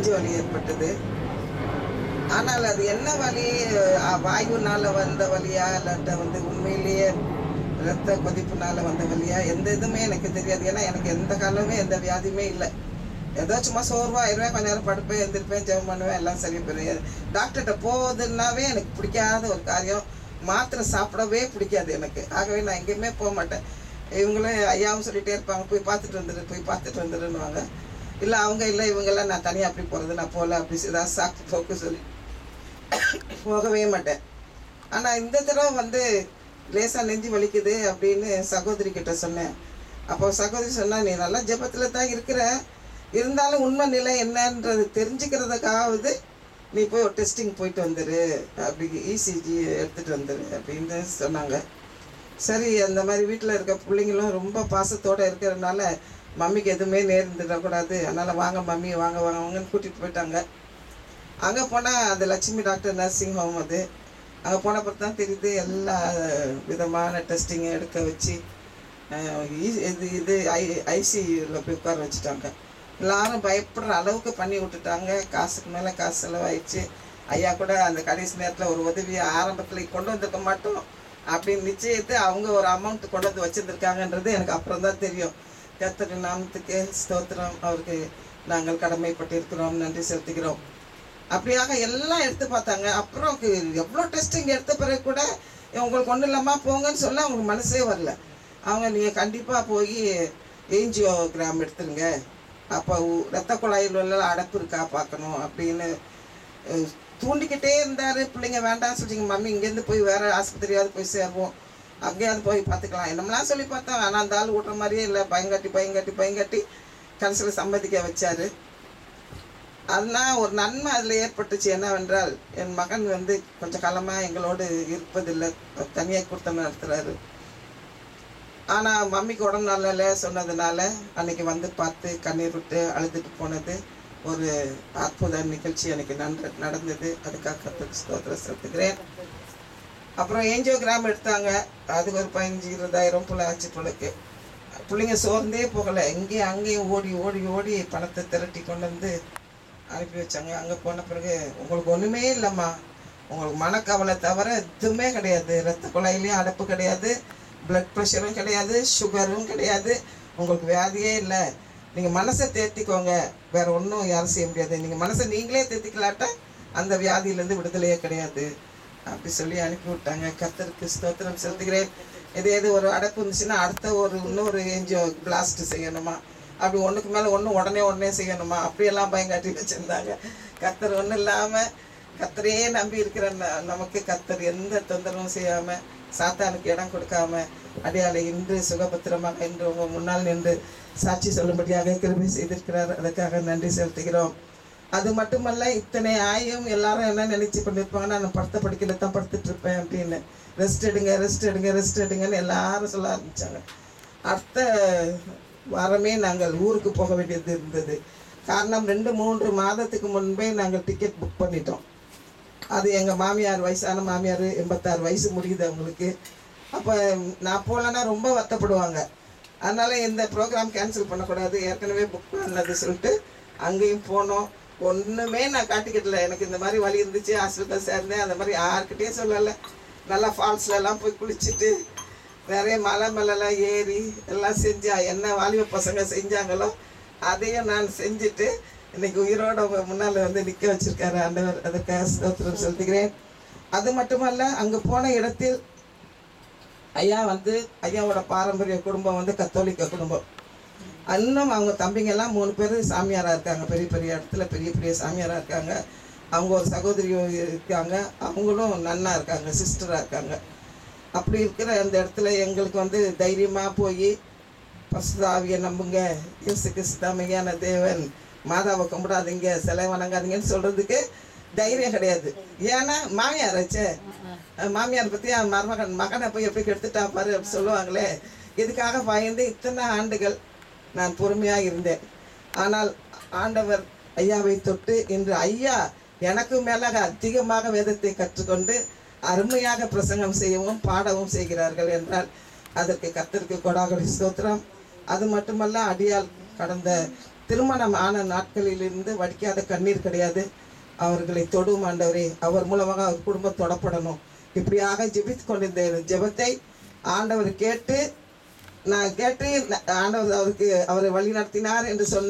நெஞ்சு வலி ஏற்பட்டது. ஆனால் அது என்ன வலி, வாயுனால் வந்த வலியா இல்லாட்ட உண்மையிலேயே இரத்த கொதிப்புனால வந்த வலியா, எந்த இதுவுமே எனக்கு தெரியாது. ஏன்னா எனக்கு எந்த காலமே எந்த வியாதியுமே இல்லை. ஏதோ சும்மா சோர்வாயிருவேன், கொஞ்ச நேரம் படுப்பேன், எழுந்திருப்பேன், ஜெபம் பண்ணுவேன், எல்லாம் சரி போயிடும். டாக்டர்கிட்ட போகுதுன்னாவே எனக்கு பிடிக்காத ஒரு காரியம். மாத்திரை சாப்பிடவே பிடிக்காது எனக்கு. ஆகவே நான் எங்கேயுமே போக மாட்டேன். இவங்களே ஐயாவும் சொல்லிகிட்டே இருப்பாங்க, போய் பார்த்துட்டு வந்துடு, போய் பார்த்துட்டு வந்துடுன்னுவாங்க. இல்லை அவங்க இல்லை இவங்கெல்லாம் நான் தனியாக அப்படி போகிறது, நான் போகல, அப்படி ஏதாவது சாக்கு போக்கு சொல்லி போகவே மாட்டேன். ஆனால் இந்த தடவை லேசாக நெஞ்சு வலிக்குது அப்படின்னு சகோதரி கிட்ட சொன்னேன். அப்போ சகோதரி சொன்னால், நீ நல்லா ஜெபத்தில் தான் இருக்கிற, இருந்தாலும் உண்மை நிலை என்னன்றது தெரிஞ்சுக்கிறதுக்காவது நீ போய் ஒரு டெஸ்டிங் போயிட்டு வந்துடு, அப்படி இசிஜி எடுத்துகிட்டு வந்துடு அப்படின்னு சொன்னாங்க. சரி, அந்த மாதிரி வீட்டில் இருக்க பிள்ளைங்களும் ரொம்ப பாசத்தோடு இருக்கிறதுனால மம்மிக்கு எதுவுமே நேர்ந்துடக்கூடாது, அதனால் வாங்க மம்மி வாங்க வாங்கன்னு கூட்டிகிட்டு போயிட்டாங்க. அங்கே போனால் அது லட்சுமி டாக்டர் நர்சிங் ஹோம். அங்கே போன பிறகு தான் தெரியுது, எல்லா விதமான டெஸ்டிங்கை எடுக்க வச்சு இது ஐசியூவில் போய் உட்கார வச்சுட்டாங்க. எல்லாரும் பயப்படுற அளவுக்கு பண்ணி விட்டுட்டாங்க. காசுக்கு மேலே காசு செலவாயிடுச்சு. ஐயா கூட அந்த கடைசி நேரத்தில் ஒரு உதவியை ஆரம்பத்தில் கொண்டு வந்திருக்க மாட்டோம் அப்படின்னு நிச்சயத்தை அவங்க ஒரு அமௌண்ட் கொண்டு வந்து வச்சுருந்துருக்காங்கன்றது எனக்கு அப்புறம் தான் தெரியும். கர்த்தர் நாமத்துக்கு ஸ்தோத்திரம், அவருக்கு நாங்கள் கடமைப்பட்டிருக்கிறோம், நன்றி செலுத்துகிறோம். அப்படியாக எல்லாம் எடுத்து பார்த்தாங்க. அப்புறம் எவ்வளோ டெஸ்டிங் எடுத்த பிறகு கூட உங்களுக்கு ஒன்றும் இல்லாமல் போங்கன்னு சொல்ல அவங்களுக்கு மனசே வரல. அவங்க நீங்கள் கண்டிப்பாக போய் ஏஞ்சியோகிராம் எடுத்துருங்க, அப்போ ரத்த குழாயில் உள்ள அடைப்பு இருக்கா பார்க்கணும் அப்படின்னு தூண்டிக்கிட்டே இருந்தார். பிள்ளைங்க வேண்டாம்னு சொல்லிங்க, மம்மி இங்கேருந்து போய் வேறு ஆஸ்பத்திரியாவது போய் சேருவோம், அங்கேயாவது போய் பார்த்துக்கலாம் என்னமெல்லாம் சொல்லி பார்த்தோம். ஆனால் அந்த ஆள் விட்ற மாதிரியே இல்லை, பயங்காட்டி கடைசியில் சம்மதிக்க வச்சார். அதனால் ஒரு நன்மை அதில் ஏற்பட்டுச்சு. என்னவென்றால், என் மகன் கொஞ்சம் காலமாக எங்களோடு இருப்பதில்லை, தனியாக கொடுத்த நடத்துகிறாரு. ஆனால் மம்மிக்கு உடம்பு நல்ல சொன்னதுனால அன்றைக்கி பார்த்து கண்ணீர் விட்டு அழுதுட்டு போனது ஒரு அற்புத நிகழ்ச்சி அன்றைக்கி நடந்தது. அதுக்காக கர்த்தருக்கு ஸ்தோத்திரம் செலுத்துகிறேன். அப்புறம் ஏஞ்சியோகிராம் எடுத்தாங்க. அதுக்கு ஒரு 15-20,000 போல ஆச்சு போலக்கு. பிள்ளைங்க சோர்ந்தே போகலை, எங்கேயும் அங்கேயும் ஓடி ஓடி ஓடி பணத்தை திரட்டி கொண்டு அனுப்பி வச்சாங்க. அங்கே போன பிறகு, உங்களுக்கு ஒன்றுமே இல்லைம்மா, உங்களுக்கு மனக்கவலை தவிர எதுவுமே கிடையாது, ரத்த குழாயிலையும் அடைப்பு கிடையாது, பிளட் ப்ரெஷரும் கிடையாது, சுகரும் கிடையாது, உங்களுக்கு வியாதியே இல்லை, நீங்கள் மனசை தேர்த்திக்கோங்க, வேறு ஒன்றும் யாரும் செய்ய முடியாது, நீங்கள் மனசை நீங்களே தேர்த்திக்கலாட்டா அந்த வியாதியிலேருந்து விடுதலையே கிடையாது அப்படி சொல்லி அனுப்பி விட்டாங்க. கர்த்தருக்கு ஸ்தோத்திரம் செலுத்துகிறேன். எது ஒரு அடைப்பு இருந்துச்சுன்னா அடுத்த இன்னொரு ஏஞ்சியோ பிளாஸ்ட் செய்யணுமா, அப்படி ஒன்றுக்கு மேலே உடனே செய்யணுமா, அப்படியெல்லாம் பயங்காட்டி வச்சுருந்தாங்க. கர்த்தர் ஒன்றும் இல்லாமல் கர்த்தரையே நம்பி இருக்கிற நமக்கு கர்த்தர் எந்த தொந்தரவும் செய்யாமல், சாத்தானுக்கு இடம் கொடுக்காம, அடையாளை இன்று சுகபத்திரமாக இன்று உங்கள் முன்னால் நின்று சாட்சி சொல்லும்படியாக கிருபை செய்திருக்கிறார். அதுக்காக நன்றி செலுத்துகிறோம். அது மட்டுமல்ல, இத்தனை ஆயும் எல்லாரும் என்ன நினச்சி பண்ணியிருப்பாங்கன்னா, நான் படுத்த படிக்கல தான் படுத்துட்டு இருப்பேன் அப்படின்னு, ரெஸ்ட் எடுங்கன்னு எல்லாரும் சொல்ல ஆரம்பித்தாங்க. அடுத்த வாரமே நாங்கள் ஊருக்கு போக வேண்டியது இருந்தது. காரணம், 2-3 மாதத்துக்கு முன்பே நாங்கள் டிக்கெட் புக் பண்ணிட்டோம். அது எங்கள் மாமியார், வயசான மாமியார், 86 வயசு முடியுது அவங்களுக்கு. அப்போ நான் போகலன்னா ரொம்ப வருத்தப்படுவாங்க. அதனால் இந்த ப்ரோக்ராம் கேன்சல் பண்ணக்கூடாது, ஏற்கனவே புக் பண்ணது சொல்லிட்டு அங்கேயும் போனோம். ஒன்றுமே நான் காட்டிக்கிட்டல, எனக்கு இந்த மாதிரி வலி இருந்துச்சு, ஹாஸ்பிட்டல் சேர்ந்தேன், அந்த மாதிரி யாருக்கிட்டே சொல்லலை. நல்லா ஃபால்ஸ்லலாம் போய் குளிச்சுட்டு நிறைய மலை மேலெல்லாம் ஏறி எல்லாம் செஞ்சா என்ன வாலிப பசங்க செஞ்சாங்களோ அதையும் நான் செஞ்சுட்டு இன்றைக்கி உயிரோட அவங்க முன்னால் நிற்க வச்சுருக்காரு ஆண்டவர். அதுக்காக ஸ்தோத்திரம் செலுத்துகிறேன். அது மட்டுமல்ல, அங்கே போன இடத்தில் ஐயாவோட பாரம்பரிய குடும்பம் கத்தோலிக்க குடும்பம். இன்னும் அவங்க தம்பிங்கெல்லாம் 3 பேர் சாமியாராக இருக்காங்க, பெரிய இடத்துல பெரிய சாமியாராக இருக்காங்க. அவங்க ஒரு சகோதரி இருக்காங்க, அவங்களும் நன்னா இருக்காங்க, சிஸ்டராக இருக்காங்க. அப்படி இருக்கிற அந்த இடத்துல எங்களுக்கு தைரியமாக போய் பரிசுத்த ஆவியை நம்புங்க, இயேசு கிறிஸ்து தான் மெய்யான தேவன், மாதாவை கும்பிடாதீங்க, சிலை வணங்காதீங்கன்னு சொல்கிறதுக்கு தைரியம் கிடையாது. ஏன்னா மாமியாராச்சே, மாமியார் பற்றி மகனை போய் எப்படி கெடுத்துட்டா பாரு அப்படி சொல்லுவாங்களே. இதுக்காக பயந்து இத்தனை ஆண்டுகள் நான் பொறுமையாக இருந்தேன். ஆனால் ஆண்டவர் ஐயாவை தொட்டு இன்று ஐயா எனக்கு மேலாக அதிகமாக வேதத்தை கற்றுக்கொண்டு அருமையாக பிரசங்கம் செய்யவும் பாடவும் செய்கிறார்கள் என்றால் அதற்கு கர்த்தருக்கு கொடாகடி ஸ்தோத்திரம். அது மட்டுமல்ல, அடியால் கடந்த திருமணம் ஆன நாட்களிலிருந்து வடிக்காத கண்ணீர் கிடையாது. அவர்களை தொடும் ஆண்டவரே, அவர் மூலமாக அவர் குடும்பம் தொடப்படணும். இப்படியாக ஜெபித்து கொண்டிருந்த ஜெபத்தை ஆண்டவர் கேட்டு ஆண்டவர் அவரை வழி நடத்தினார் என்று சொன்னார்.